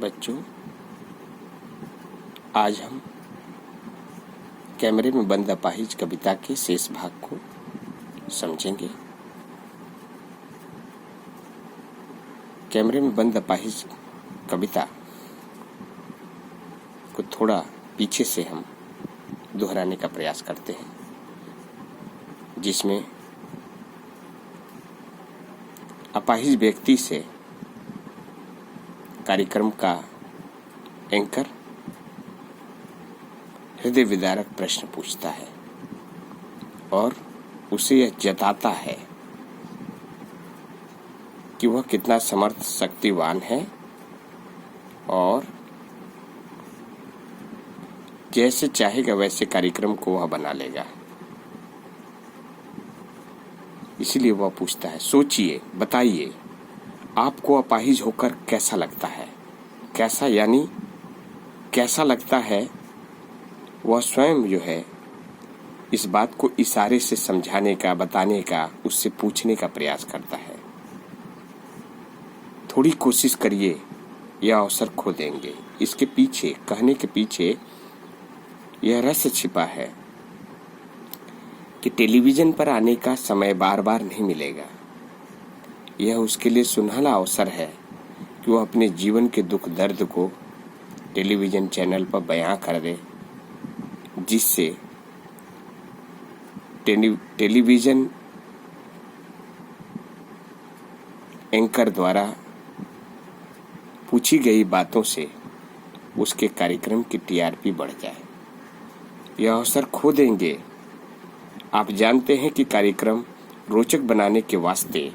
बच्चों, आज हम कैमरे में बंद अपाहिज कविता के शेष भाग को समझेंगे। कैमरे में बंद अपाहिज कविता को थोड़ा पीछे से हम दोहराने का प्रयास करते हैं, जिसमें अपाहिज व्यक्ति से कार्यक्रम का एंकर हृदय विदारक प्रश्न पूछता है और उसे यह जताता है कि वह कितना समर्थ शक्तिवान है और जैसे चाहेगा वैसे कार्यक्रम को वह बना लेगा। इसीलिए वह पूछता है, सोचिए, बताइए आपको अपाहिज होकर कैसा लगता है। कैसा यानी कैसा लगता है, वह स्वयं जो है इस बात को इशारे से समझाने का, बताने का, उससे पूछने का प्रयास करता है। थोड़ी कोशिश करिए, यह अवसर खो देंगे। इसके पीछे, कहने के पीछे यह रहस्य छिपा है कि टेलीविजन पर आने का समय बार बार नहीं मिलेगा। यह उसके लिए सुनहरा अवसर है कि वह अपने जीवन के दुख दर्द को टेलीविजन चैनल पर बयां कर दे, जिससे टेलीविजन एंकर द्वारा पूछी गई बातों से उसके कार्यक्रम की टीआरपी बढ़ जाए। यह अवसर खो देंगे। आप जानते हैं कि कार्यक्रम रोचक बनाने के वास्ते,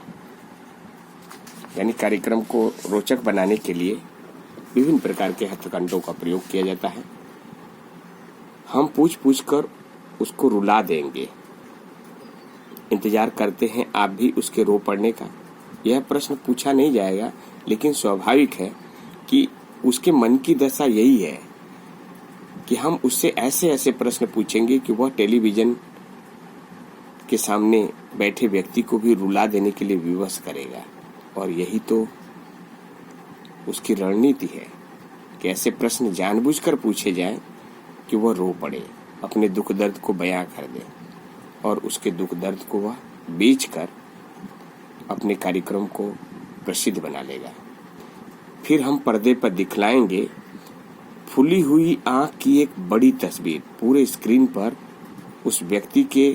यानी कार्यक्रम को रोचक बनाने के लिए विभिन्न प्रकार के हथकंडों का प्रयोग किया जाता है। हम पूछ कर उसको रुला देंगे। इंतजार करते हैं आप भी उसके रो पड़ने का। यह प्रश्न पूछा नहीं जाएगा, लेकिन स्वाभाविक है कि उसके मन की दशा यही है कि हम उससे ऐसे ऐसे प्रश्न पूछेंगे कि वह टेलीविजन के सामने बैठे व्यक्ति को भी रुला देने के लिए विवश करेगा। और यही तो उसकी रणनीति है कि ऐसे प्रश्न जानबूझकर पूछे जाएं कि वह रो पड़े, अपने दुख दर्द को बयां कर दे और उसके दुख दर्द को वह बेचकर अपने कार्यक्रम को प्रसिद्ध बना लेगा। फिर हम पर्दे पर दिखलाएंगे फूली हुई आंख की एक बड़ी तस्वीर। पूरे स्क्रीन पर उस व्यक्ति के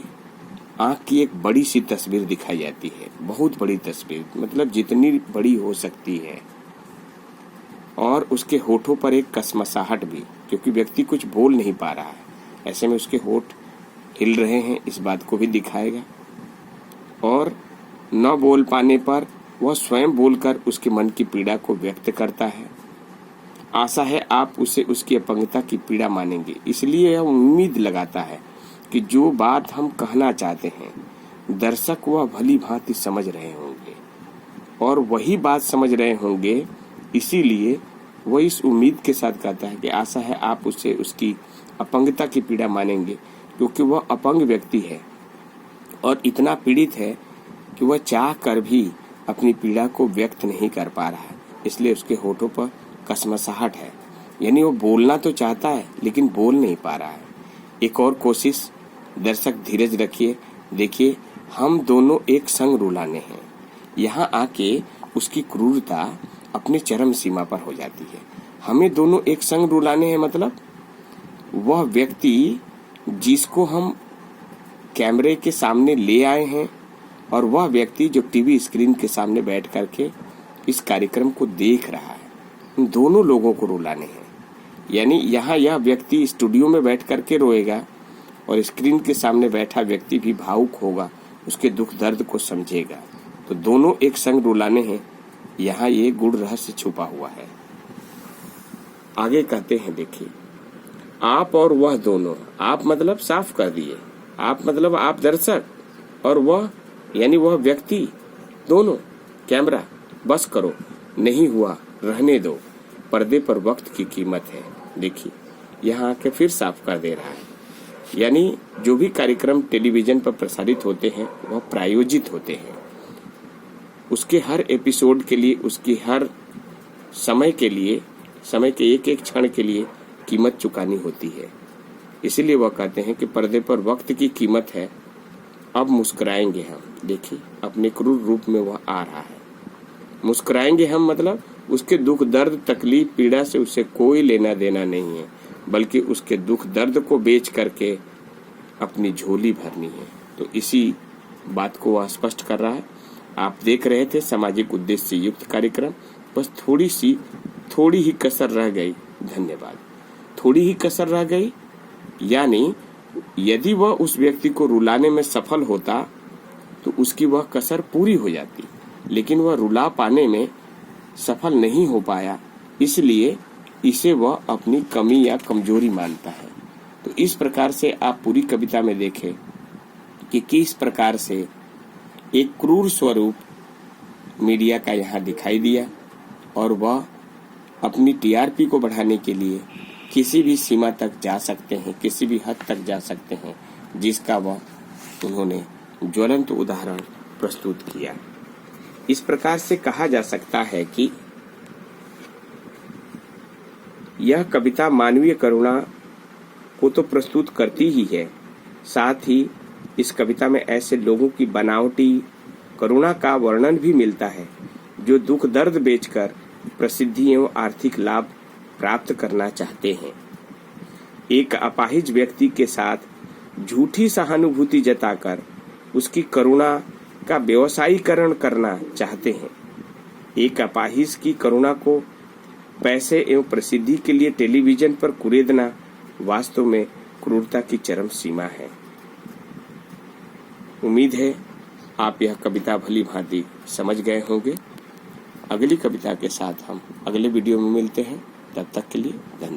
आंख की एक बड़ी सी तस्वीर दिखाई जाती है, बहुत बड़ी तस्वीर, मतलब जितनी बड़ी हो सकती है। और उसके होठों पर एक कसमसाहट भी, क्योंकि व्यक्ति कुछ बोल नहीं पा रहा है, ऐसे में उसके होठ हिल रहे हैं, इस बात को भी दिखाएगा। और न बोल पाने पर वह स्वयं बोलकर उसके मन की पीड़ा को व्यक्त करता है। आशा है आप उसे उसकी अपंगता की पीड़ा मानेंगे। इसलिए यह उम्मीद लगाता है कि जो बात हम कहना चाहते हैं दर्शक वह भली भांति समझ रहे होंगे और वही बात समझ रहे होंगे। इसीलिए वह इस उम्मीद के साथ कहता है कि आशा है आप उसे उसकी अपंगता की पीड़ा मानेंगे, क्योंकि वह अपंग व्यक्ति है और इतना पीड़ित है कि वह चाह कर भी अपनी पीड़ा को व्यक्त नहीं कर पा रहा है। इसलिए उसके होठों पर कसमसाहट है, यानी वो बोलना तो चाहता है लेकिन बोल नहीं पा रहा है। एक और कोशिश। दर्शक धीरज रखिए, देखिए हम दोनों एक संग रुलाने हैं। यहाँ आके उसकी क्रूरता अपने चरम सीमा पर हो जाती है। हमें दोनों एक संग रुलाने हैं, मतलब वह व्यक्ति जिसको हम कैमरे के सामने ले आए हैं और वह व्यक्ति जो टीवी स्क्रीन के सामने बैठ करके इस कार्यक्रम को देख रहा है, इन दोनों लोगों को रुलाने हैं। यानी यहाँ यह व्यक्ति स्टूडियो में बैठ करके रोएगा और स्क्रीन के सामने बैठा व्यक्ति भी भावुक होगा, उसके दुख दर्द को समझेगा। तो दोनों एक संग रुलाने हैं। यहाँ ये गूढ़ रहस्य छुपा हुआ है। आगे कहते हैं, देखिए, आप और वह दोनों। आप मतलब साफ कर दिए, आप मतलब आप दर्शक, और वह यानी वह व्यक्ति, दोनों। कैमरा बस करो, नहीं हुआ रहने दो, पर्दे पर वक्त की कीमत है। देखिए यहाँ आके फिर साफ कर दे रहा है। यानी जो भी कार्यक्रम टेलीविजन पर प्रसारित होते हैं वह प्रायोजित होते हैं। उसके हर एपिसोड के लिए, उसकी हर समय के लिए समय के एक एक क्षण के लिए कीमत चुकानी होती है। इसीलिए वह कहते हैं कि पर्दे पर वक्त की कीमत है, अब मुस्कुराएंगे हम। देखिए अपने क्रूर रूप में वह आ रहा है। मुस्कुराएंगे हम मतलब उसके दुख दर्द तकलीफ पीड़ा से उसे कोई लेना देना नहीं है, बल्कि उसके दुख दर्द को बेच करके अपनी झोली भरनी है। तो इसी बात को वह स्पष्ट कर रहा है। आप देख रहे थे सामाजिक उद्देश्य से युक्त कार्यक्रम। बस थोड़ी ही कसर रह गई। धन्यवाद। थोड़ी ही कसर रह गई, यानी यदि वह उस व्यक्ति को रुलाने में सफल होता तो उसकी वह कसर पूरी हो जाती, लेकिन वह रुला पाने में सफल नहीं हो पाया, इसलिए इसे वह अपनी कमी या कमजोरी मानता है। तो इस प्रकार से आप पूरी कविता में देखें कि किस प्रकार से एक क्रूर स्वरूप मीडिया का यहाँ दिखाई दिया, और वह अपनी टीआरपी को बढ़ाने के लिए किसी भी सीमा तक जा सकते हैं, किसी भी हद तक जा सकते हैं, जिसका वह उन्होंने ज्वलंत उदाहरण प्रस्तुत किया। इस प्रकार से कहा जा सकता है कि यह कविता मानवीय करुणा को तो प्रस्तुत करती ही है, साथ ही इस कविता में ऐसे लोगों की बनावटी करुणा का वर्णन भी मिलता है जो दुख दर्द बेचकर प्रसिद्धि एवं आर्थिक लाभ प्राप्त करना चाहते हैं। एक अपाहिज व्यक्ति के साथ झूठी सहानुभूति जताकर उसकी करुणा का व्यवसायीकरण करना चाहते हैं। एक अपाहिज की करुणा को पैसे एवं प्रसिद्धि के लिए टेलीविजन पर कुरेदना वास्तव में क्रूरता की चरम सीमा है। उम्मीद है आप यह कविता भली भांति समझ गए होंगे। अगली कविता के साथ हम अगले वीडियो में मिलते हैं। तब तक के लिए धन्यवाद।